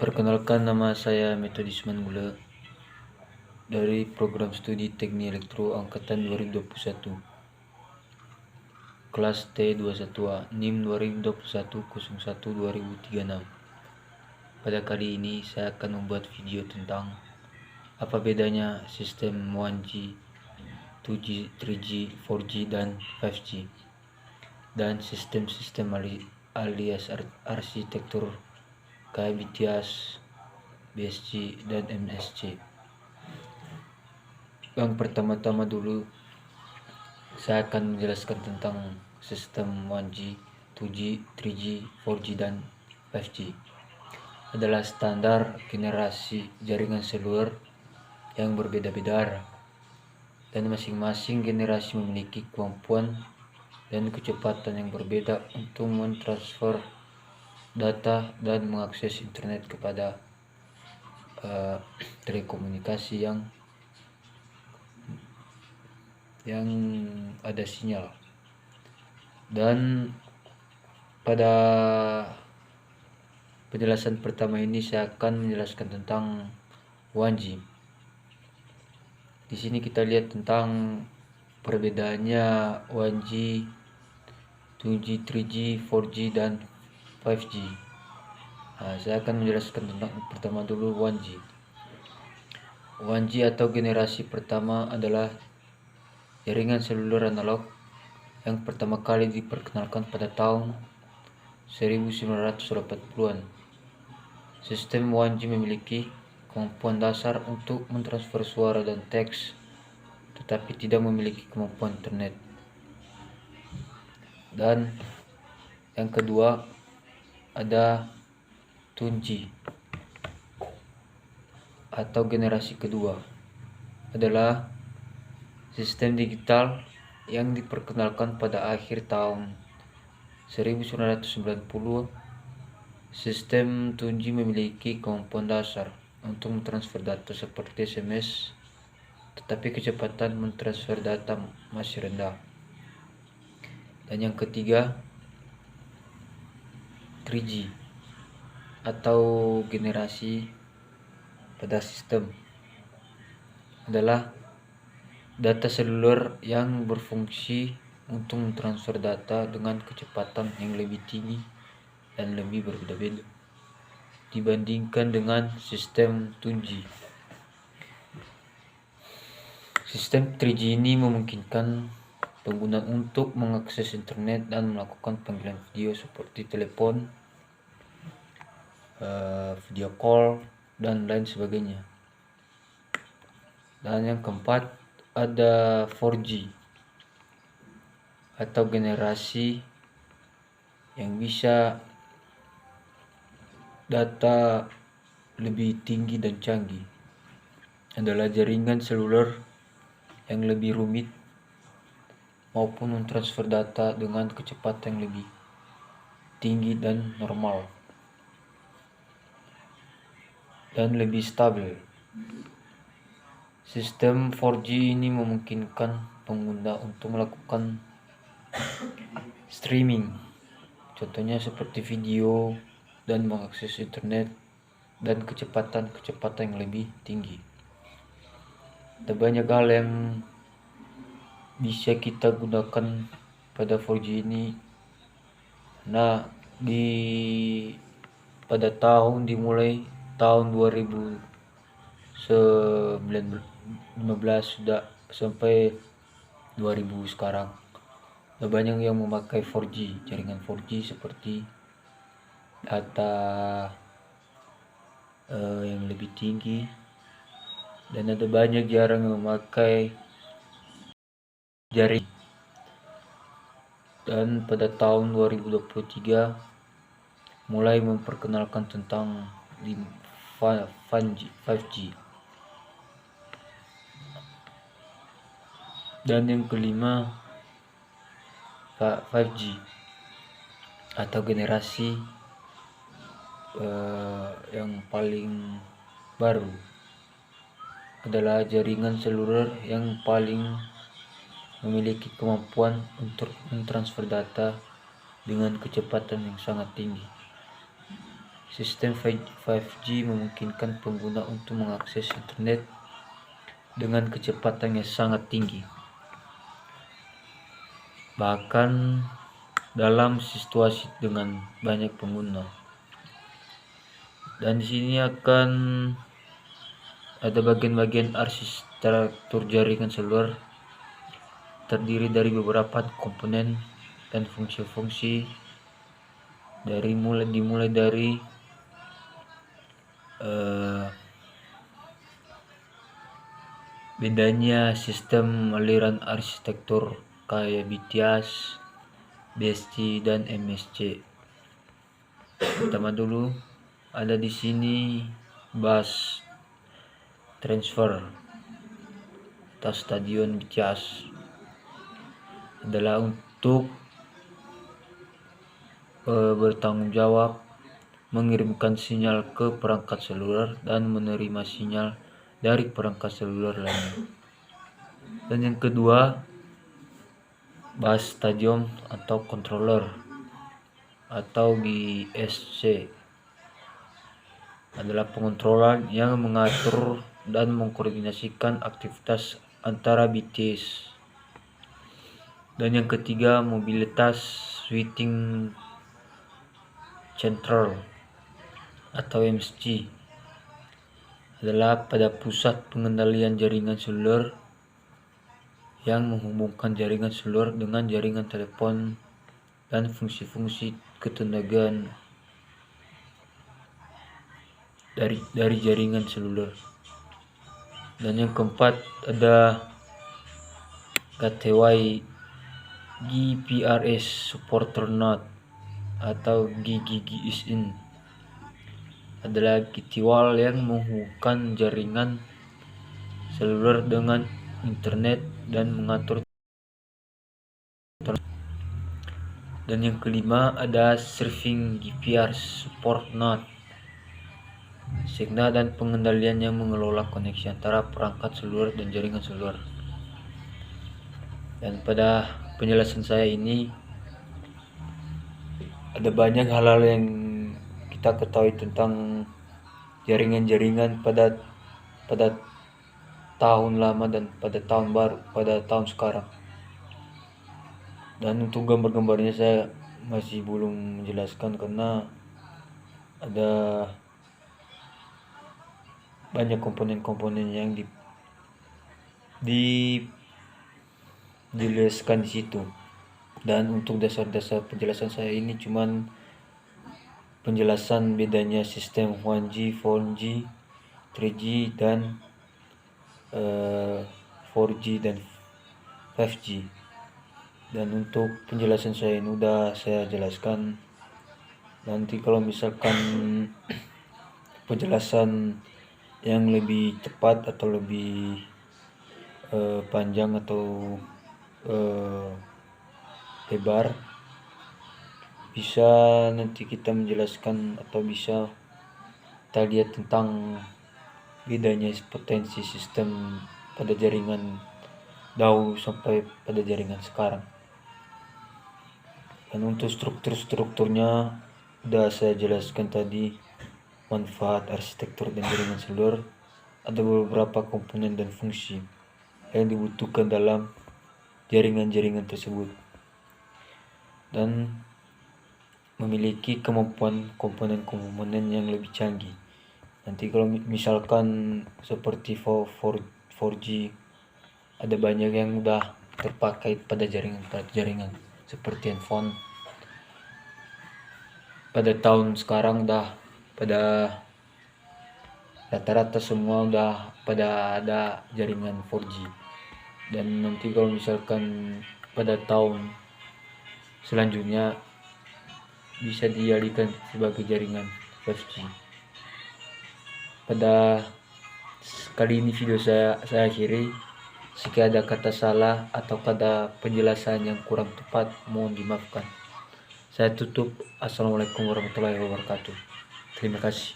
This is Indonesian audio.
Perkenalkan, nama saya Metodis Manggula dari program studi Teknik Elektro angkatan 2021, kelas T21A, NIM 2021-01-2036. Pada kali ini saya akan membuat video tentang apa bedanya sistem 1G, 2G, 3G, 4G, dan 5G, dan sistem-sistem alias arsitektur kayak BTS, BSC, dan MSC. Yang pertama-tama dulu saya akan menjelaskan tentang sistem 1G, 2G, 3G, 4G, dan 5G. Adalah standar generasi jaringan seluler yang berbeda-beda, dan masing-masing generasi memiliki kemampuan dan kecepatan yang berbeda untuk mentransfer data dan mengakses internet kepada telekomunikasi yang ada sinyal. Dan pada penjelasan pertama ini saya akan menjelaskan tentang 1G. Di sini kita lihat tentang perbedaannya 1G, 2G, 3G, 4G, dan 5G. Saya akan menjelaskan tentang pertama dulu 1G. 1G atau generasi pertama adalah jaringan seluler analog yang pertama kali diperkenalkan pada tahun 1980-an. Sistem 1G memiliki kemampuan dasar untuk mentransfer suara dan teks, tetapi tidak memiliki kemampuan internet. Dan yang kedua ada 2G atau generasi kedua, adalah sistem digital yang diperkenalkan pada akhir tahun 1990. Sistem 2G memiliki kemampuan dasar untuk mentransfer data seperti SMS, tetapi kecepatan mentransfer data masih rendah. Dan yang ketiga 3G atau generasi pada sistem, adalah data seluler yang berfungsi untuk mentransfer data dengan kecepatan yang lebih tinggi dan lebih berbeda-beda dibandingkan dengan sistem 2G. Sistem 3G ini memungkinkan pengguna untuk mengakses internet dan melakukan panggilan video seperti telepon, video call, dan lain sebagainya. Dan yang keempat ada 4G atau generasi yang bisa data lebih tinggi dan canggih, adalah jaringan seluler yang lebih rumit maupun mentransfer data dengan kecepatan yang lebih tinggi dan normal dan lebih stabil. Sistem 4G ini memungkinkan pengguna untuk melakukan streaming, contohnya seperti video, dan mengakses internet dan kecepatan yang lebih tinggi. Ada banyak hal yang bisa kita gunakan pada 4G ini. Pada dimulai tahun 2015 sudah sampai 2000 sekarang. Ada banyak yang memakai 4G, jaringan 4G seperti data yang lebih tinggi, dan ada banyak jarang yang memakai jaring. Dan pada tahun 2023 mulai memperkenalkan tentang 5G. Dan yang kelima 5G atau generasi yang paling baru, adalah jaringan seluler yang paling memiliki kemampuan untuk mentransfer data dengan kecepatan yang sangat tinggi. Sistem 5G memungkinkan pengguna untuk mengakses internet dengan kecepatan yang sangat tinggi, bahkan dalam situasi dengan banyak pengguna. Dan di sini akan ada bagian-bagian arsitektur jaringan seluler, terdiri dari beberapa komponen dan fungsi-fungsi dimulai dari bedanya sistem aliran arsitektur kayak BTS, BSC dan MSC. Pertama dulu ada di sini bus transfer atau stadion BTS adalah untuk bertanggung jawab mengirimkan sinyal ke perangkat seluler dan menerima sinyal dari perangkat seluler lainnya. Dan yang kedua, bus stadium atau controller atau BSC adalah pengontrolan yang mengatur dan mengkoordinasikan aktivitas antara BTS. Dan yang ketiga, mobilitas switching central atau MSC adalah pada pusat pengendalian jaringan seluler yang menghubungkan jaringan seluler dengan jaringan telepon dan fungsi-fungsi ketenagaan dari jaringan seluler. Dan yang keempat ada Gateway GPRS Supporter Node atau GGGSIN adalah gateway yang menghubungkan jaringan seluler dengan internet dan mengatur. Dan yang kelima ada Serving GPRS Support Node, signal dan pengendalian yang mengelola koneksi antara perangkat seluler dan jaringan seluler. Dan pada penjelasan saya ini ada banyak hal-hal yang kita ketahui tentang jaringan-jaringan pada tahun lama dan pada tahun baru, pada tahun sekarang. Dan untuk gambar-gambarnya saya masih belum menjelaskan karena ada banyak komponen-komponen yang dijelaskan di situ. Dan untuk dasar-dasar penjelasan saya ini cuman penjelasan bedanya sistem 1G, 4G, 3G dan 4G dan 5G. Dan untuk penjelasan saya ini udah saya jelaskan. Nanti kalau misalkan penjelasan yang lebih tepat atau lebih panjang atau lebar, bisa nanti kita menjelaskan atau bisa kita lihat tentang bedanya potensi sistem pada jaringan dahulu sampai pada jaringan sekarang. Dan untuk strukturnya udah saya jelaskan tadi, manfaat arsitektur dan jaringan seluler, ada beberapa komponen dan fungsi yang dibutuhkan dalam jaringan-jaringan tersebut dan memiliki kemampuan komponen-komponen yang lebih canggih. Nanti kalau misalkan seperti 4G ada banyak yang udah terpakai pada jaringan seperti handphone. Pada tahun sekarang udah pada rata-rata semua udah pada ada jaringan 4G. Dan nanti kalau misalkan pada tahun selanjutnya bisa dialihkan sebagai jaringan 5G. Pada kali ini video saya akhiri. Jika ada kata salah atau ada penjelasan yang kurang tepat, mohon dimaafkan. Saya tutup. Assalamualaikum warahmatullahi wabarakatuh. Terima kasih.